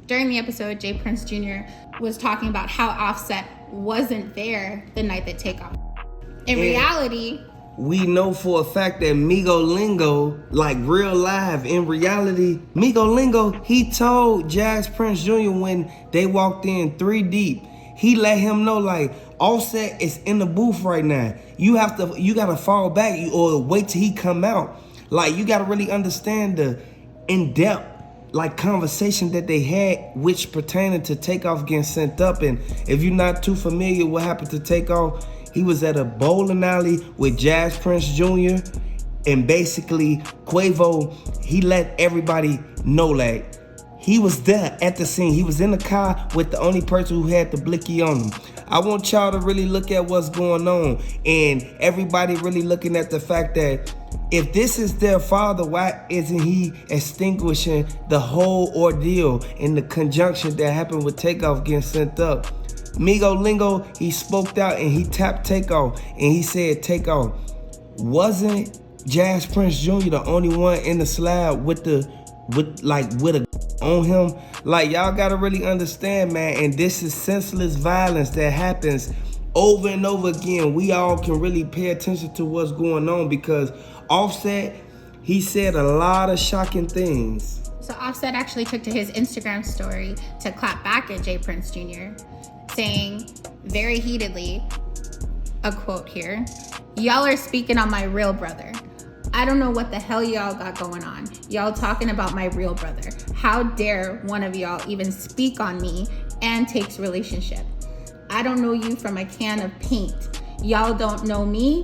During the episode, J. Prince Jr. was talking about how Offset wasn't there the night that Takeoff. In reality, we know for a fact that Migo Lingo, like real live, in reality, Migo Lingo, he told Jazz Prince Jr. when they walked in 3 deep, he let him know, like, Offset is in the booth right now. You gotta fall back or wait till he come out. Like, you gotta really understand the in-depth, like, conversation that they had, which pertaining to Takeoff getting sent up. And if you're not too familiar what happened to Takeoff, he was at a bowling alley with Jazz Prince Jr. and basically Quavo, he let everybody know, like, he was there at the scene. He was in the car with the only person who had the blicky on him. I want y'all to really look at what's going on, and everybody really looking at the fact that if this is their father, why isn't he extinguishing the whole ordeal in the conjunction that happened with Takeoff getting sent up? Migo Lingo, he spoke out and he tapped Takeoff and he said, Takeoff, wasn't Jazz Prince Jr. the only one in the slab with a on him? Like, y'all gotta really understand, man, and this is senseless violence that happens over and over again. We all can really pay attention to what's going on because Offset, he said a lot of shocking things. So Offset actually took to his Instagram story to clap back at J. Prince Jr., saying very heatedly, a quote here, "Y'all are speaking on my real brother. I don't know what the hell y'all got going on. Y'all talking about my real brother. How dare one of y'all even speak on me and Take's relationship? I don't know you from a can of paint. Y'all don't know me,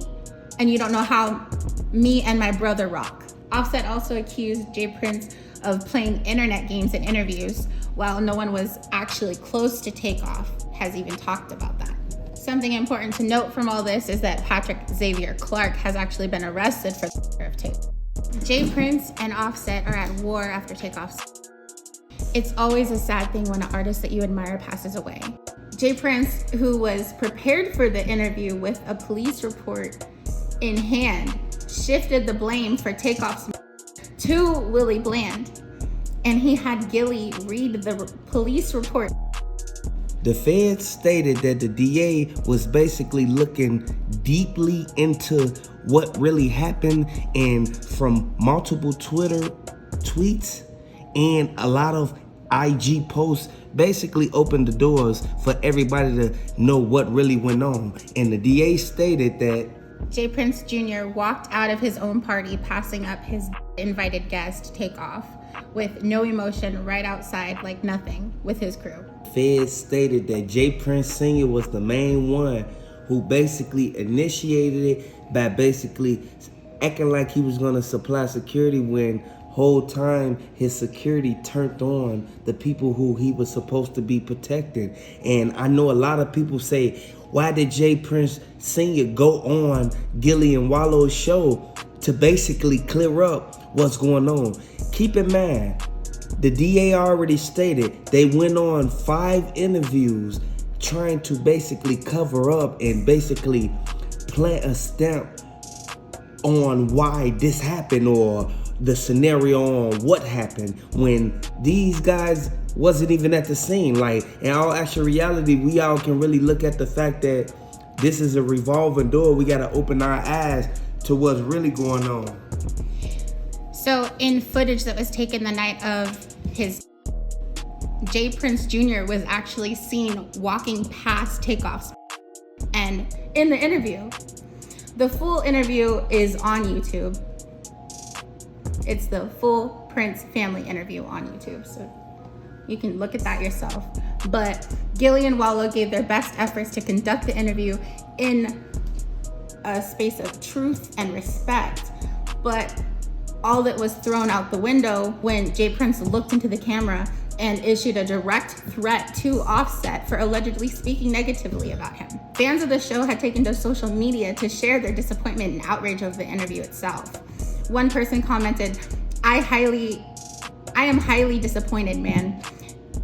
and you don't know how me and my brother rock." Offset also accused J. Prince of playing internet games in interviews, while no one was actually close to Takeoff has even talked about that. Something important to note from all this is that Patrick Xavier Clark has actually been arrested for the murder of Take. J. Prince and Offset are at war after Takeoff's. It's always a sad thing when an artist that you admire passes away. J. Prince, who was prepared for the interview with a police report in hand, shifted the blame for Takeoff's to Willie Bland, and he had Gilly read the police report. The feds stated that the DA was basically looking deeply into what really happened, and from multiple Twitter tweets and a lot of IG posts basically opened the doors for everybody to know what really went on. And the DA stated that J. Prince Jr. walked out of his own party, passing up his invited guest, Takeoff, with no emotion, right outside like nothing with his crew. Feds stated that J. Prince Sr. was the main one who basically initiated it by basically acting like he was gonna supply security when whole time his security turned on the people who he was supposed to be protecting. And I know a lot of people say, why did J. Prince Sr. go on Gilly and Wallow's show to basically clear up what's going on? Keep in mind, the DA already stated they went on 5 interviews trying to basically cover up and basically plant a stamp on why this happened or the scenario on what happened when these guys wasn't even at the scene. Like, in all actual reality, we all can really look at the fact that this is a revolving door. We gotta open our eyes to what's really going on. So in footage that was taken the night of his, J. Prince Jr. was actually seen walking past Takeoff's, and in the interview, the full interview is on YouTube. It's the full Prince family interview on YouTube, so you can look at that yourself. But Gilly and Wallow gave their best efforts to conduct the interview in a space of truth and respect, but all that was thrown out the window when J. Prince looked into the camera and issued a direct threat to Offset for allegedly speaking negatively about him. Fans of the show had taken to social media to share their disappointment and outrage of the interview itself. One person commented, I am highly disappointed, man.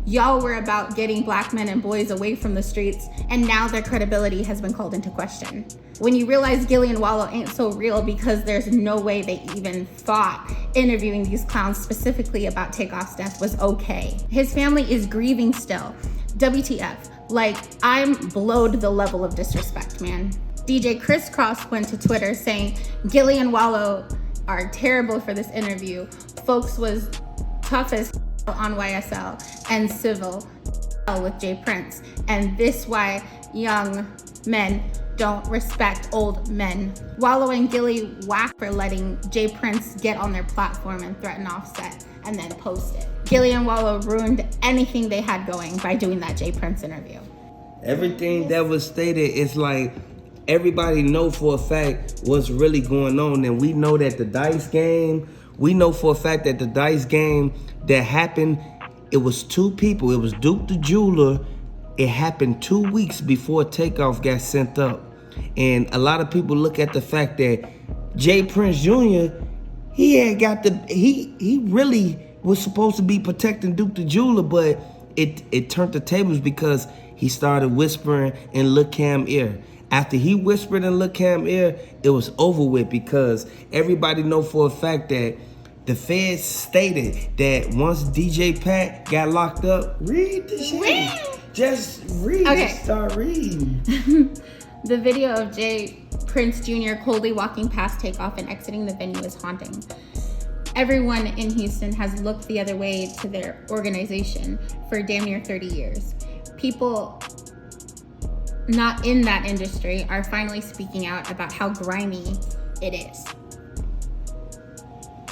Y'all were about getting black men and boys away from the streets, and now their credibility has been called into question. When you realize Gillie and Wallow ain't so real because there's no way they even thought interviewing these clowns specifically about Takeoff's death was okay. His family is grieving still. WTF. Like, I'm blowed the level of disrespect, man. DJ Crisscross went to Twitter saying, Gillie and Wallow are terrible for this interview. Folks was tough as on YSL and civil with J Prince. And this why young men don't respect old men. Wallow and Gillie whack for letting J Prince get on their platform and threaten Offset and then post it. Gillie and Wallow ruined anything they had going by doing that J Prince interview. Everything that was stated is like, everybody know for a fact what's really going on. And we know that the dice game, we know for a fact that the dice game that happened, it was two people. It was Duke the Jeweler. It happened 2 weeks before Takeoff got sent up. And a lot of people look at the fact that J Prince Jr., he really was supposed to be protecting Duke the Jeweler, but it turned the tables because he started whispering in Lil' Cam ear. After he whispered in Lil' Cam ear, it was over with because everybody know for a fact that the feds stated that once DJ Pat got locked up, read the shit. Just read. Okay. Just start reading. The video of J Prince Jr. coldly walking past Takeoff and exiting the venue is haunting. Everyone in Houston has looked the other way to their organization for damn near 30 years. People not in that industry are finally speaking out about how grimy it is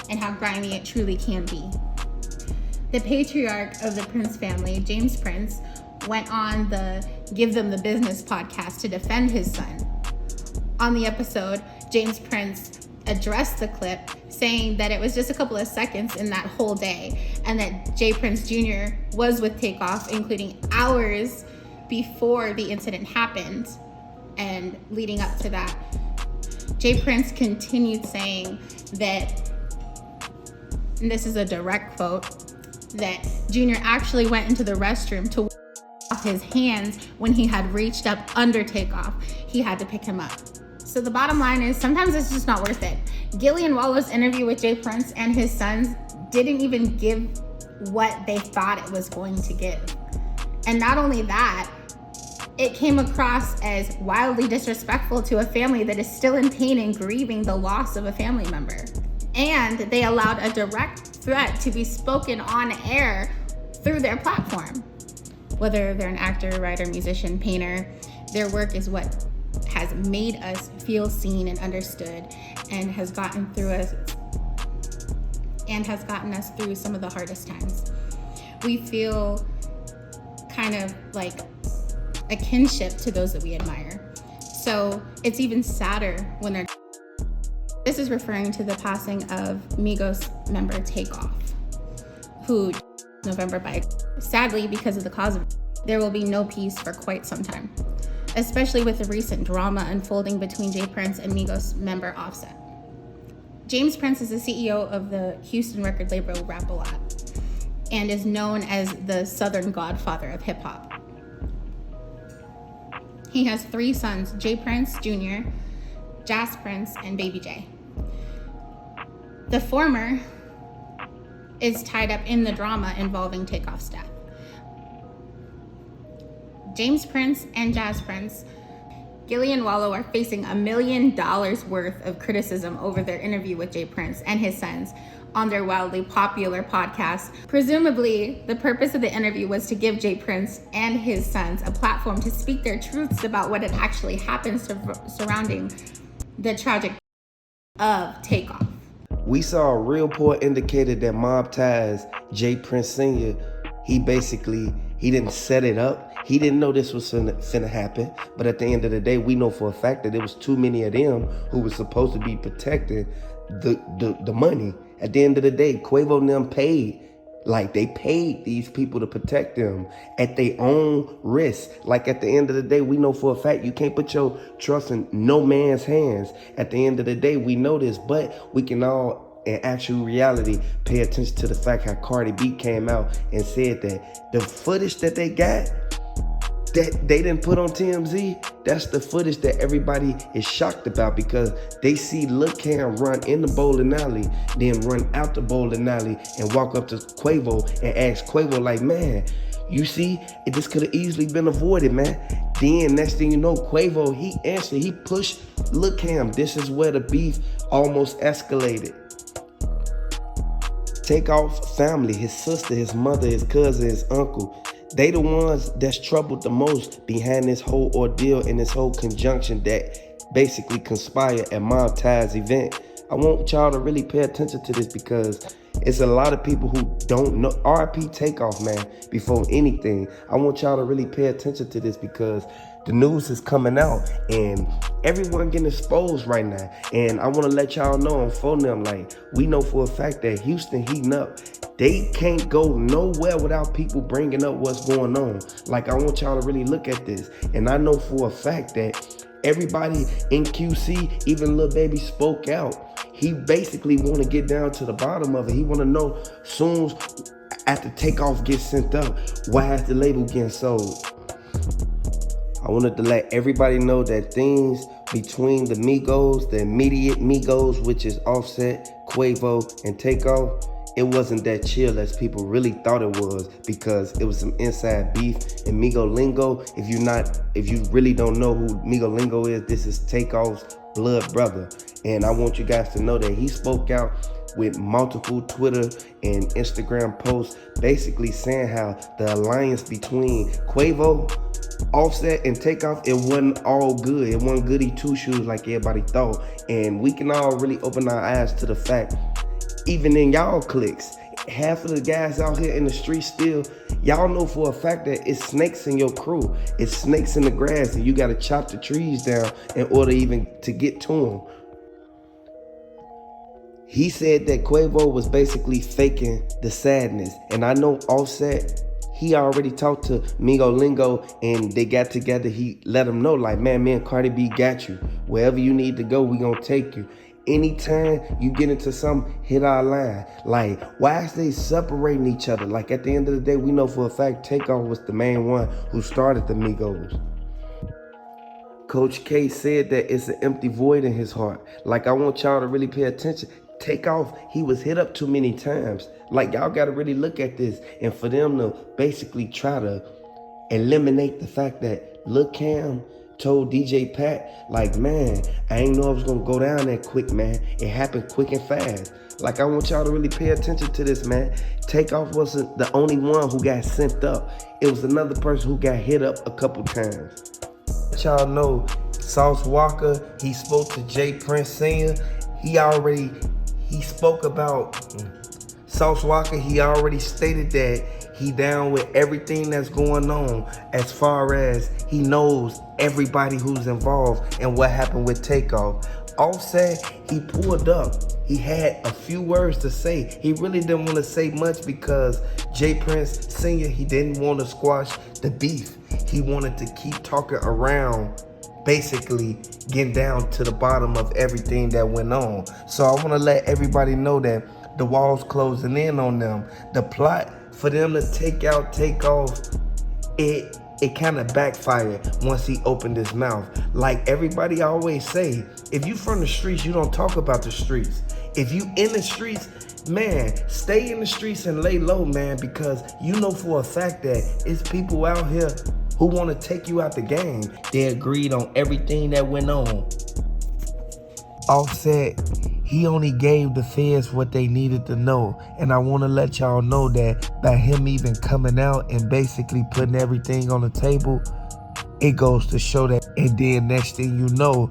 and how grimy it truly can be. The patriarch of the Prince family, James Prince, went on the Give Them the Business podcast to defend his son. On the episode, James Prince addressed the clip, saying that it was just a couple of seconds in that whole day, and that J Prince Jr. was with Takeoff, including hours before the incident happened and leading up to that. J Prince continued saying that, and this is a direct quote, that Junior actually went into the restroom to off his hands when he had reached up under Takeoff. He had to pick him up. So the bottom line is, sometimes it's just not worth it. Gillie and Wallow's interview with J Prince and his sons didn't even give what they thought it was going to give. And not only that, it came across as wildly disrespectful to a family that is still in pain and grieving the loss of a family member. And they allowed a direct threat to be spoken on air through their platform. Whether they're an actor, writer, musician, painter, their work is what has made us feel seen and understood and has gotten us through some of the hardest times. We feel kind of like a kinship to those that we admire. So it's even sadder when they're... This is referring to the passing of Migos member Takeoff, who November by. Sadly, because of the cause of, there will be no peace for quite some time, especially with the recent drama unfolding between J Prince and Migos member Offset. James Prince is the CEO of the Houston record label Rap A Lot and is known as the Southern Godfather of hip hop. He has 3 sons, J Prince Jr., Jas Prince, and Baby J. The former is tied up in the drama involving Takeoff's death. James Prince and Jas Prince, Gillie and Wallow are facing $1 million worth of criticism over their interview with J Prince and his sons on their wildly popular podcast. Presumably, the purpose of the interview was to give J Prince and his sons a platform to speak their truths about what had actually happened surrounding the tragic of Takeoff. We saw a real poor indicator that Mob Ties, J Prince Sr., he didn't set it up. He didn't know this was finna happen. But at the end of the day, we know for a fact that there was too many of them who were supposed to be protecting the money. At the end of the day, Quavo and them paid. Like, they paid these people to protect them at their own risk. Like, at the end of the day, we know for a fact you can't put your trust in no man's hands. At the end of the day, we know this, but we can all in actual reality, pay attention to the fact how Cardi B came out and said that the footage that they got, that they didn't put on TMZ, that's the footage that everybody is shocked about, because they see Lil Cam run in the bowling alley, then run out the bowling alley and walk up to Quavo and ask Quavo like, man, you see, this could have easily been avoided, man. Then next thing you know, Quavo, he answered, he pushed Lil Cam. This is where the beef almost escalated. Takeoff family, his sister, his mother, his cousin, his uncle, they the ones that's troubled the most behind this whole ordeal and this whole conjunction that basically conspired at Mob Ty's event. I want y'all to really pay attention to this, because it's a lot of people who don't know. RIP Takeoff, man, before anything. I want y'all to really pay attention to this, because the news is coming out and everyone getting exposed right now. And I want to let y'all know on phone them, like, we know for a fact that Houston heating up. They can't go nowhere without people bringing up what's going on. Like, I want y'all to really look at this. And I know for a fact that everybody in QC, even Lil Baby, spoke out. He basically want to get down to the bottom of it. He want to know, soon after Takeoff gets sent up, why is the label getting sold? I wanted to let everybody know that things between the Migos, the immediate Migos, which is Offset, Quavo, and Takeoff, it wasn't that chill as people really thought it was, because it was some inside beef and Migo Lingo. If you really don't know who Migo Lingo is, this is Takeoff's blood brother. And I want you guys to know that he spoke out with multiple Twitter and Instagram posts, basically saying how the alliance between Quavo, Offset, and Takeoff, it wasn't all good. It wasn't goody two shoes like everybody thought. And we can all really open our eyes to the fact, even in y'all cliques, half of the guys out here in the street still, y'all know for a fact that it's snakes in your crew. It's snakes in the grass, and you gotta chop the trees down in order even to get to them. He said that Quavo was basically faking the sadness. And I know Offset, he already talked to Migo Lingo and they got together. He let him know, like, man, me and Cardi B got you. Wherever you need to go, we gonna take you. Anytime you get into something, hit our line. Like, why is they separating each other? Like, at the end of the day, we know for a fact Takeoff was the main one who started the Migos. Coach K said that it's an empty void in his heart. Like, I want y'all to really pay attention. Takeoff, he was hit up too many times. Like, y'all gotta really look at this. And for them to basically try to eliminate the fact that Lil Cam told DJ Pat, like, man, I ain't know it was gonna go down that quick, man. It happened quick and fast. Like, I want y'all to really pay attention to this, man. Takeoff wasn't the only one who got sent up. It was another person who got hit up a couple times. Let y'all know, Sauce Walka, he spoke to J Prince Sr. He spoke about Sauce Walka. He already stated that he down with everything that's going on, as far as he knows everybody who's involved and what happened with Takeoff. Offset, he pulled up. He had a few words to say. He really didn't want to say much because J Prince Sr., he didn't want to squash the beef. He wanted to keep talking around, basically getting down to the bottom of everything that went on. So I want to let everybody know that the walls closing in on them. The plot for them to take out Takeoff, it kind of backfired once he opened his mouth. Like everybody always say, if you from the streets, you don't talk about the streets. If you in the streets, man, stay in the streets and lay low, man, because you know for a fact that it's people out here who want to take you out the game. They agreed on everything that went on. Offset, he only gave the feds what they needed to know. And I want to let y'all know that by him even coming out and basically putting everything on the table, it goes to show that. And then next thing you know,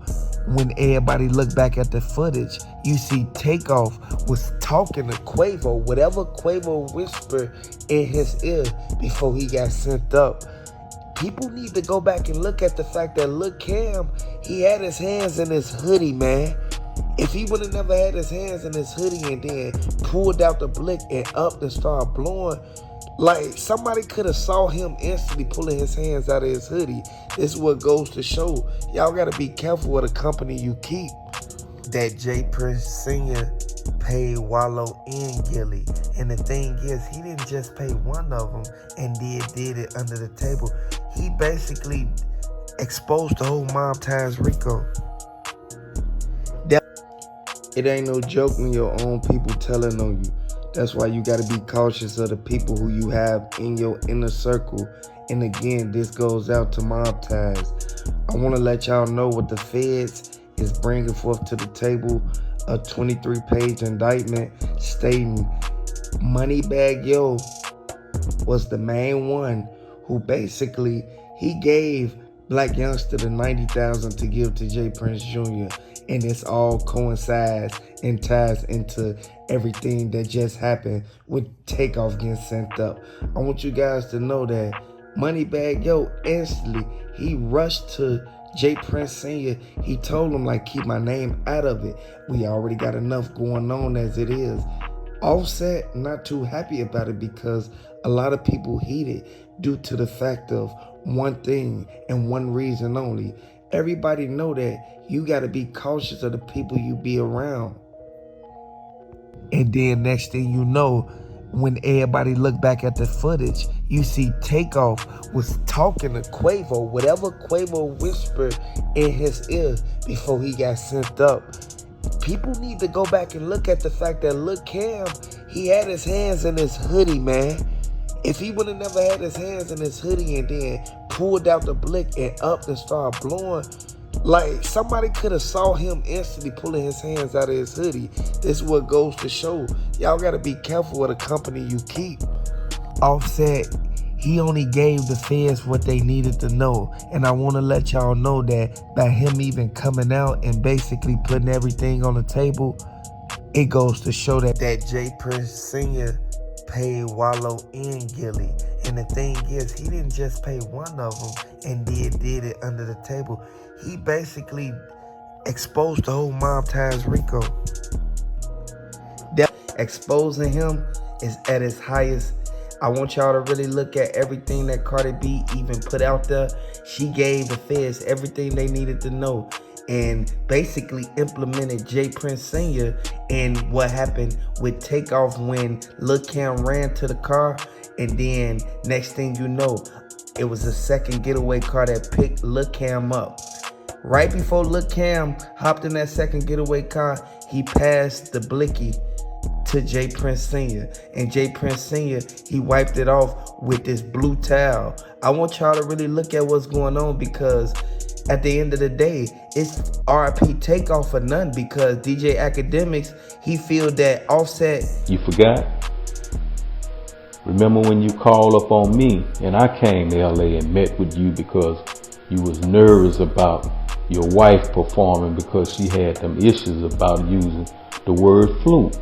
when everybody look back at the footage, you see Takeoff was talking to Quavo, whatever Quavo whispered in his ear before he got sent up. People need to go back and look at the fact that Lil Cam, he had his hands in his hoodie, man. If he would have never had his hands in his hoodie and then pulled out the blick and up and started blowing, like somebody could have saw him instantly pulling his hands out of his hoodie. This is what goes to show. Y'all got to be careful with the company you keep. That J Prince Sr. paid Wallow and Gilly. And the thing is, he didn't just pay one of them and did it under the table. He basically exposed the whole Mob Ties Rico. It ain't no joke when your own people telling on you. That's why you gotta be cautious of the people who you have in your inner circle. And again, this goes out to Mob Ties. I wanna let y'all know what the feds is bringing forth to the table. A 23-page indictment stating Moneybagg Yo was the main one who basically, he gave Black Youngster the $90,000 to give to J Prince Jr. And this all coincides and ties into everything that just happened with Takeoff getting sent up. I want you guys to know that Moneybagg Yo instantly, he rushed to J Prince Sr. He told him, like, keep my name out of it. We already got enough going on as it is. Offset not too happy about it because a lot of people heated due to the fact of one thing and one reason only. Everybody know that you got to be cautious of the people you be around. And then next thing you know, when everybody look back at the footage, you see Takeoff was talking to Quavo, whatever Quavo whispered in his ear before he got sent up. People need to go back and look at the fact that Lil Cam, he had his hands in his hoodie, man. If he would have never had his hands in his hoodie and then pulled out the blick and up and started blowing, like, somebody could have saw him instantly pulling his hands out of his hoodie. This is what goes to show. Y'all got to be careful with the company you keep. Offset, he only gave the feds what they needed to know. And I want to let y'all know that by him even coming out and basically putting everything on the table, it goes to show that J Prince Sr. paid Wallow and Gilly. And the thing is, he didn't just pay one of them and did it under the table. He basically exposed the whole Mob Ties Rico. That exposing him is at its highest. I want y'all to really look at everything that Cardi B even put out there. She gave the feds everything they needed to know and basically implemented J Prince Sr. and what happened with Takeoff when Lil Cam ran to the car, and then next thing you know, it was a second getaway car that picked Lil Cam up. Right before Lil Cam hopped in that second getaway car, he passed the blicky to J Prince Sr. And J Prince Sr., he wiped it off with this blue towel. I want y'all to really look at what's going on because at the end of the day, it's RIP Takeoff or none because DJ Academics, he feel that Offset. You forgot? Remember when you called up on me and I came to LA and met with you because you was nervous about your wife performing because she had them issues about using the word flute.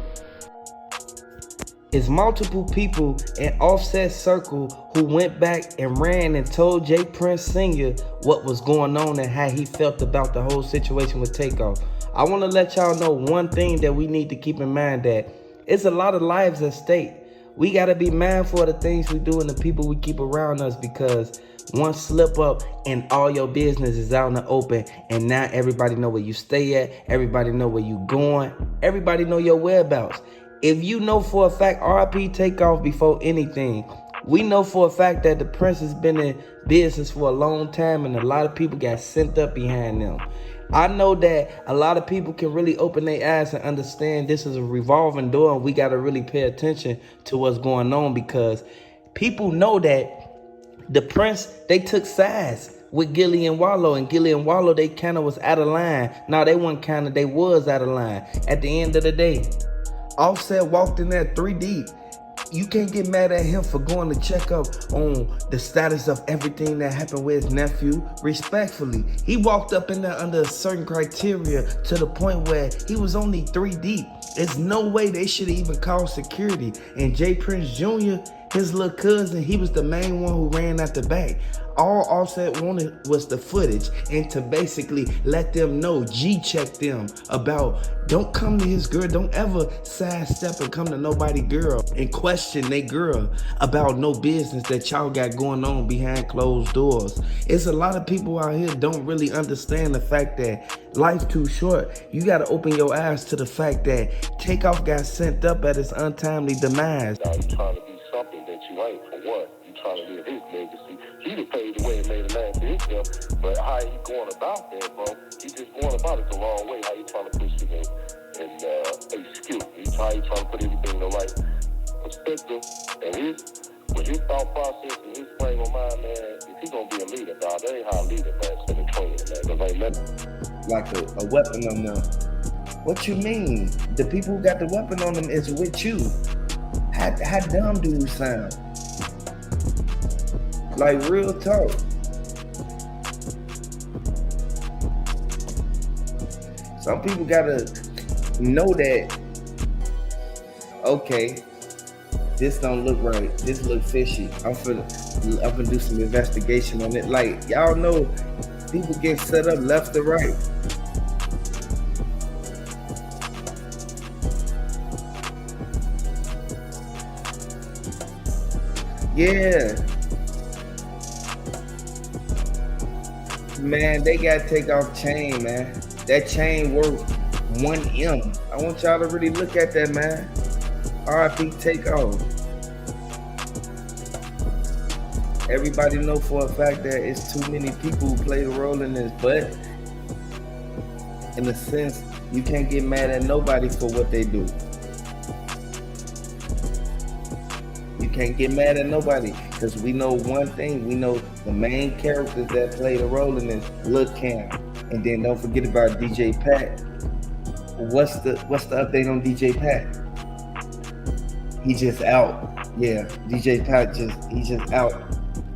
It's multiple people in Offset's circle who went back and ran and told J Prince Sr. what was going on and how he felt about the whole situation with Takeoff. I want to let y'all know one thing that we need to keep in mind, that it's a lot of lives at stake. We got to be mindful of the things we do and the people we keep around us, because one slip up and all your business is out in the open, and now everybody know where you stay at, everybody know where you going, everybody know your whereabouts. If you know for a fact RIP Takeoff before anything, we know for a fact that the Prince has been in business for a long time and a lot of people got sent up behind them. I know that a lot of people can really open their eyes and understand this is a revolving door, and we got to really pay attention to what's going on, because people know that the Prince, they took sides with Gilly and Wallow, and Gilly and Wallow, they kind of was out of line. No, they weren't kind of, they was out of line. At the end of the day, Offset walked in there 3 deep. You can't get mad at him for going to check up on the status of everything that happened with his nephew. Respectfully, he walked up in there under a certain criteria to the point where he was only 3 deep. There's no way they should even call security. And J Prince Jr., his little cousin, he was the main one who ran out the back. All Offset wanted was the footage and to basically let them know, G-check them about don't come to his girl, don't ever sidestep and come to nobody girl and question they girl about no business that y'all got going on behind closed doors. It's a lot of people out here don't really understand the fact that life too short. You gotta open your eyes to the fact that Takeoff got sent up at his untimely demise. Now you trying to be something that you ain't, for what? You trying to live his legacy. He done paved the way and made a name for himself, but how he going about that, bro? He just going about it the wrong way. How you trying to push it in a skill? How you trying to put everything in the right perspective? And with his thought process and his frame of mind, man, if he gonna be a leader, dog, that ain't how a leader, man, send a training, man. Cause ain't nothing like a weapon on them. What you mean? The people who got the weapon on them is with you. How dumb do you sound? Like real talk. Some people gotta know that, okay, this don't look right. This look fishy. I'm finna do some investigation on it. Like, y'all know, people get set up left or right. Yeah. Man, they gotta take off chain, man. That chain worth 1 M. I want y'all to really look at that, man. RIP Takeoff. Everybody know for a fact that it's too many people who play the role in this, but in a sense, you can't get mad at nobody for what they do. You can't get mad at nobody because we know one thing. We know the main characters that play the role in this, Lil Cam. And then don't forget about DJ Pat. What's the update on DJ Pat? He just out. Yeah, DJ Pat he just out.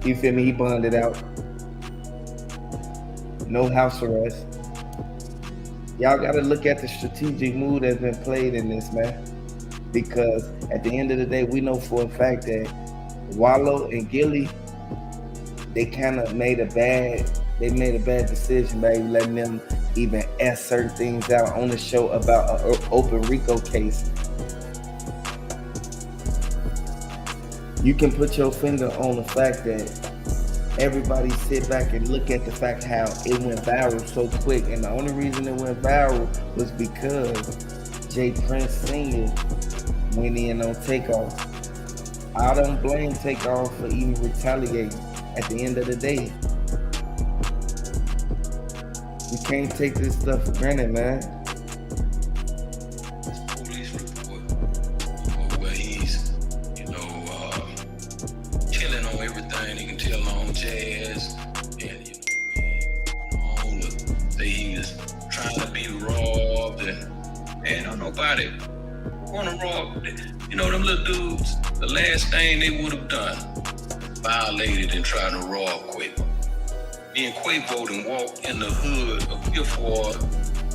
You feel me? He bonded out. No house arrest. Y'all gotta look at the strategic move that's been played in this, man. Because at the end of the day, we know for a fact that Wallow and Gilly, they kind of made a bad decision by letting them even ask certain things out on the show about an open Rico case. You can put your finger on the fact that everybody sit back and look at the fact how it went viral so quick. And the only reason it went viral was because Jay Prince Sr. went in on Takeoff. I don't blame Takeoff for even retaliating. At the end of the day, you can't take this stuff for granted, man. Police report where he's, killing on everything. He can tell on Jazz, and say he was trying to be robbed, and don't nobody want to rob. Them little dudes. The last thing they would have done, violated and tried to rob Quavo. Me and Quavo done walked in the hood of Fifth Ward,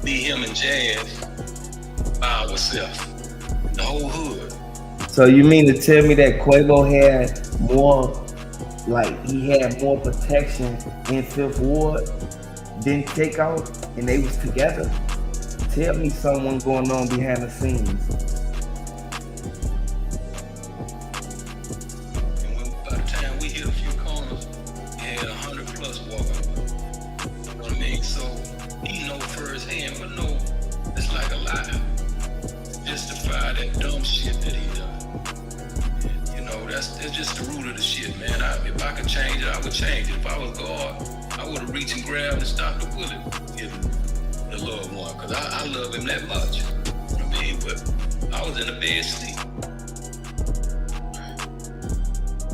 me, him, and Jazz by ourselves. The whole hood. So you mean to tell me that Quavo had more protection in Fifth Ward than Takeoff, and they was together? Tell me someone going on behind the scenes. That's just the root of the shit, man. If I could change it, I would change it. If I was God, I would have reached and grabbed and stopped the bullet, given the loved one, because I love him that much. You know what I mean? But I was in the bed sleep.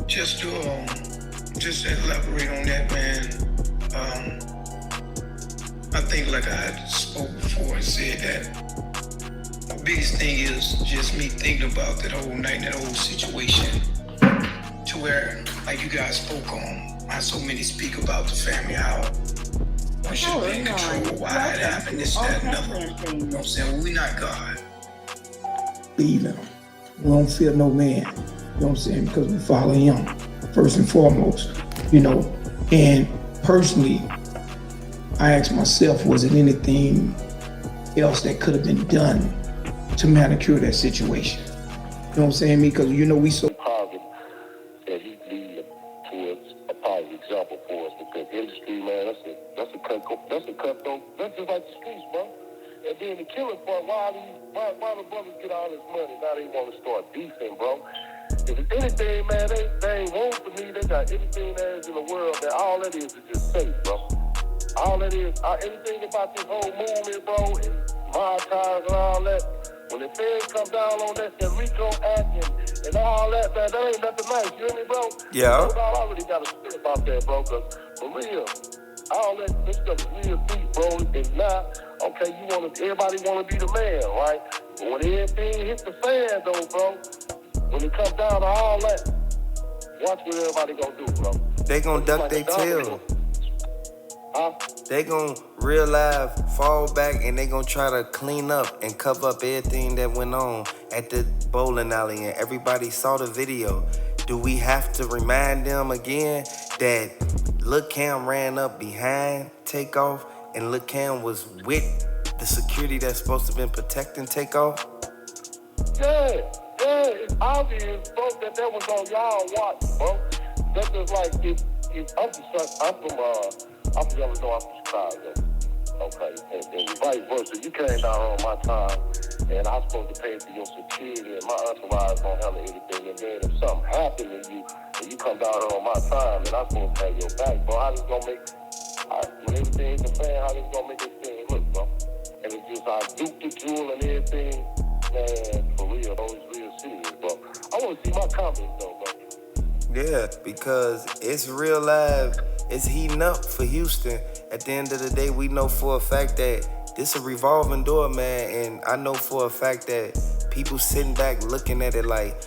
Just to elaborate on that, man. I think, like I spoke before and said, that the biggest thing is just me thinking about that whole night, that whole situation. To where, like you guys spoke on, how so many speak about the family, how one should be in control, why it happened, this, that, and another. You know what I'm saying? Well, we not God. Leave him. We don't fear no man. You know what I'm saying? Because we follow him first and foremost, you know. And personally, I asked myself, was it anything else that could have been done to manicure that situation? You know what I'm saying? Because, you know, we so positive that he lead towards a positive example for us, because industry, man, that's a cutthroat. That's just like the streets, bro. And then the killing part, why the brothers get all this money? Now they want to start beefing, bro. If it's anything, man, they ain't want to me. They got anything that is in the world, that all that is just safe, bro. All that is, anything about this whole movement, bro, and montage and all that, when the feds come down on that RICO Act and all that, man, that ain't nothing nice. You hear me, bro? Yeah. That's all I really got to say about that, bro, because for real, all that, this stuff is real deep, bro. And now, okay, everybody want to be the man, right? But when everything hits the fan, though, bro, when it comes down to all that, watch what everybody gonna do, bro. They gonna duck their tail. They gonna real life fall back and they gonna try to clean up and cover up everything that went on at the bowling alley, and everybody saw the video. Do we have to remind them again that Lil Cam ran up behind Takeoff and Lil Cam was with the security that's supposed to have been protecting Takeoff? Yeah, it's obvious, bro, that was on y'all watch, bro. That's just like I'm from Illinois, I'm from Chicago. Okay, and vice versa. You came down on my time, and I'm supposed to pay for your security, and my entourage don't handle anything. And then if something happened to you, and you come down on my time, and I'm supposed to pay your back, bro, how this gonna make, when everything hit the fan, how this gonna make this thing look, bro? And it's just, I duke the jewel and everything, man, for real, bro, it's real serious, bro. I wanna see my comments, though, bro. Yeah, because it's real live. It's heating up for Houston. At the end of the day, we know for a fact that this a revolving door, man. And I know for a fact that people sitting back looking at it like,